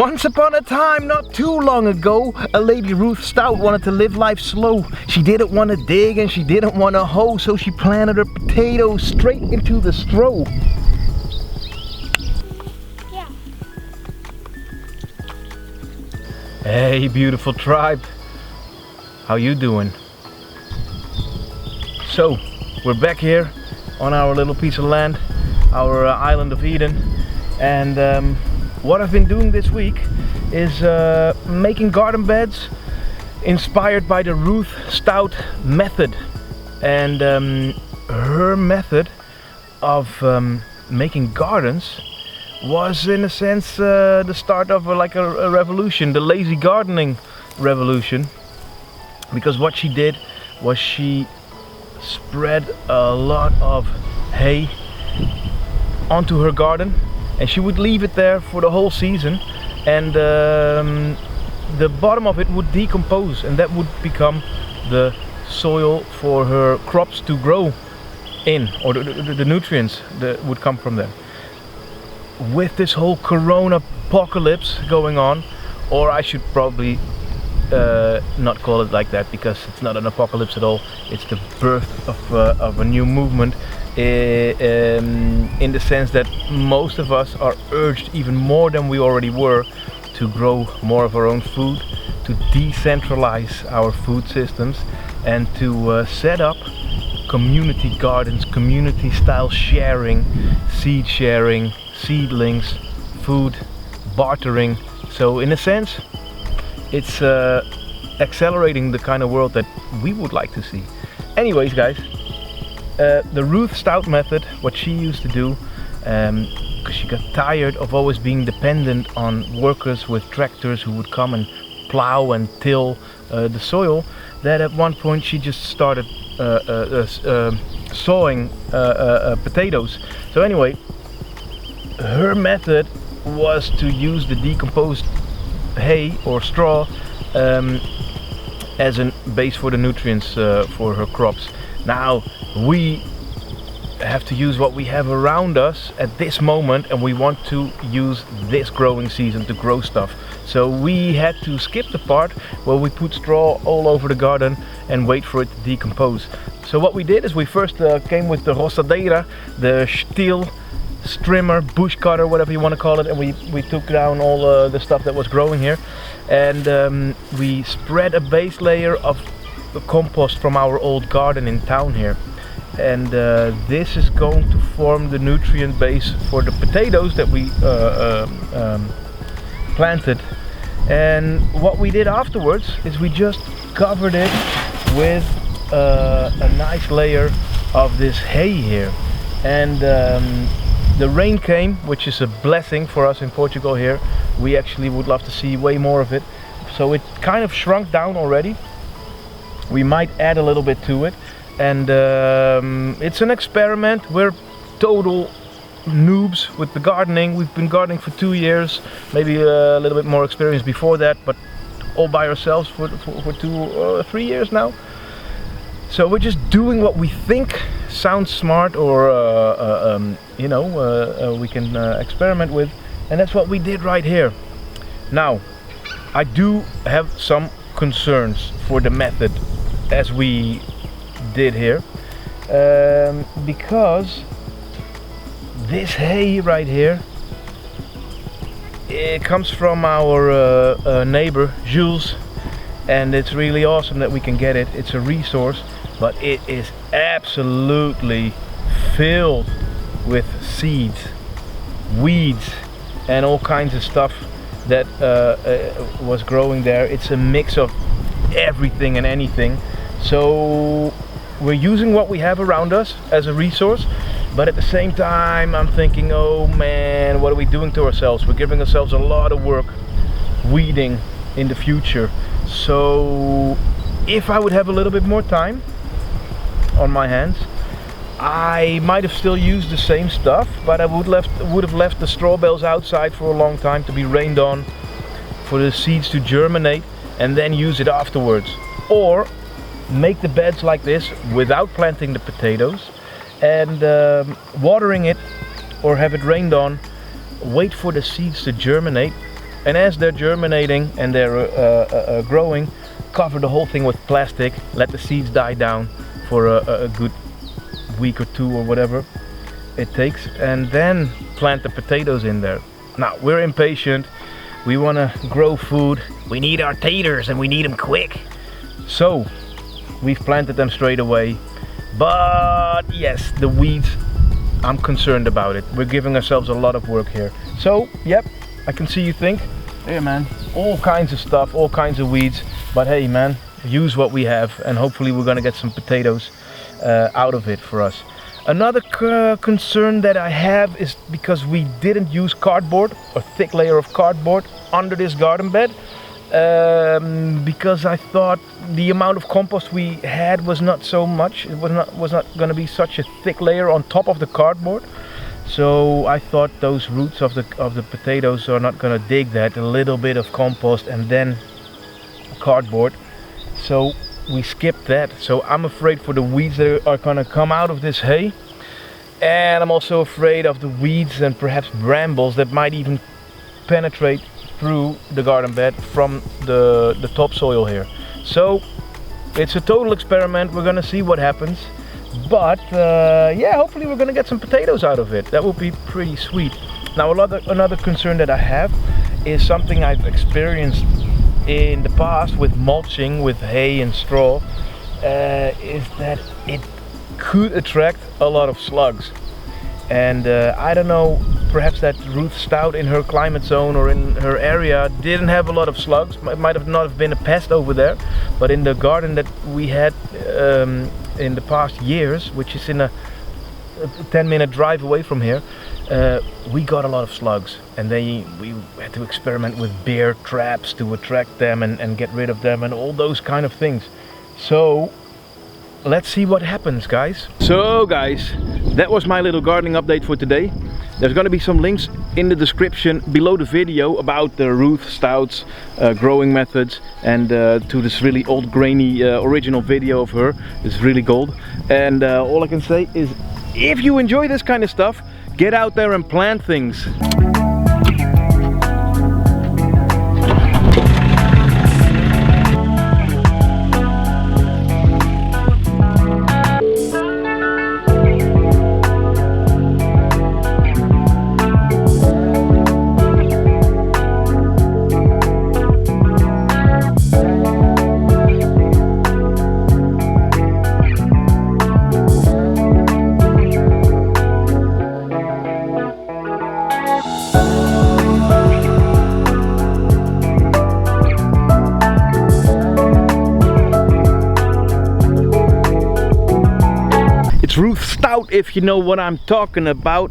Once upon a time, not too long ago, a lady, Ruth Stout, wanted to live life slow. She didn't want to dig and she didn't want to hoe, so she planted her potatoes straight into the straw. Yeah. Hey, beautiful tribe. How you doing? So, we're back here on our little piece of land, our island of Eden, and what I've been doing this week is making garden beds inspired by the Ruth Stout method. And her method of making gardens was, in a sense, the start of a revolution, the lazy gardening revolution. Because what she did was she spread a lot of hay onto her garden, and she would leave it there for the whole season, and the bottom of it would decompose, and that would become the soil for her crops to grow in, or the nutrients that would come from them. With this whole corona apocalypse going on, or I should probably not call it like that, because it's not an apocalypse at all, it's the birth of a new movement, in the sense that most of us are urged, even more than we already were, to grow more of our own food, to decentralize our food systems, and to set up community gardens, community style sharing, seed sharing, seedlings, food, bartering. So in a sense, it's accelerating the kind of world that we would like to see. Anyways, guys, the Ruth Stout method, what she used to do, because she got tired of always being dependent on workers with tractors who would come and plow and till the soil, that at one point she just started sowing potatoes. So anyway, her method was to use the decomposed hay or straw as a base for the nutrients for her crops. Now we have to use what we have around us at this moment, and we want to use this growing season to grow stuff. So we had to skip the part where we put straw all over the garden and wait for it to decompose. So what we did is we first came with the roçadeira, the steel strimmer, bush cutter, whatever you want to call it, and we took down all the stuff that was growing here, and we spread a base layer of compost from our old garden in town here, and this is going to form the nutrient base for the potatoes that we planted. And what we did afterwards is we just covered it with a nice layer of this hay here, and the rain came, which is a blessing for us in Portugal here. We actually would love to see way more of it. So it kind of shrunk down already. We might add a little bit to it. And it's an experiment. We're total noobs with the gardening. We've been gardening for 2 years, maybe a little bit more experience before that, but all by ourselves for 3 years now. So we're just doing what we think sounds smart, or we can experiment with, and that's what we did right here. Now, I do have some concerns for the method as we did here, because this hay right here, it comes from our neighbor Jules, and it's really awesome that we can get it. It's a resource, but it is absolutely filled with seeds, weeds, and all kinds of stuff that was growing there. It's a mix of everything and anything. So we're using what we have around us as a resource, but at the same time I'm thinking, oh man, what are we doing to ourselves? We're giving ourselves a lot of work weeding in the future. So if I would have a little bit more time on my hands, I might have still used the same stuff, but I would have left the straw bales outside for a long time to be rained on, for the seeds to germinate, and then use it afterwards. Or make the beds like this without planting the potatoes, and watering it, or have it rained on, wait for the seeds to germinate, And as they're germinating and they're growing, cover the whole thing with plastic, let the seeds die down for a good week or two or whatever it takes, and then plant the potatoes in there. Now, we're impatient, we want to grow food, we need our taters and we need them quick. So we've planted them straight away. But yes, the weeds, I'm concerned about it. We're giving ourselves a lot of work here. So, yep, I can see you think, hey man, all kinds of stuff, all kinds of weeds. But hey man, use what we have and hopefully we're gonna get some potatoes out of it for us. Another concern that I have is because we didn't use cardboard, a thick layer of cardboard under this garden bed. Because I thought the amount of compost we had was not so much. It was not going to be such a thick layer on top of the cardboard. So I thought those roots of the potatoes are not going to dig that. A little bit of compost and then cardboard. So we skipped that. So I'm afraid for the weeds that are going to come out of this hay. And I'm also afraid of the weeds and perhaps brambles that might even penetrate through the garden bed from the topsoil here. So it's a total experiment. We're gonna see what happens, but yeah, hopefully we're gonna get some potatoes out of it. That would be pretty sweet. Now another concern that I have is something I've experienced in the past with mulching with hay and straw, is that it could attract a lot of slugs. And I don't know, perhaps that Ruth Stout in her climate zone or in her area didn't have a lot of slugs. It might have not have been a pest over there, but in the garden that we had in the past years, which is in a 10-minute drive away from here, we got a lot of slugs, and we had to experiment with bear traps to attract them and get rid of them and all those kind of things. So let's see what happens, guys. So guys, that was my little gardening update for today. There's going to be some links in the description below the video about the Ruth Stout's growing methods, and to this really old grainy original video of her. It's really gold. And all I can say is, if you enjoy this kind of stuff, get out there and plant things. Ruth Stout, if you know what I'm talking about.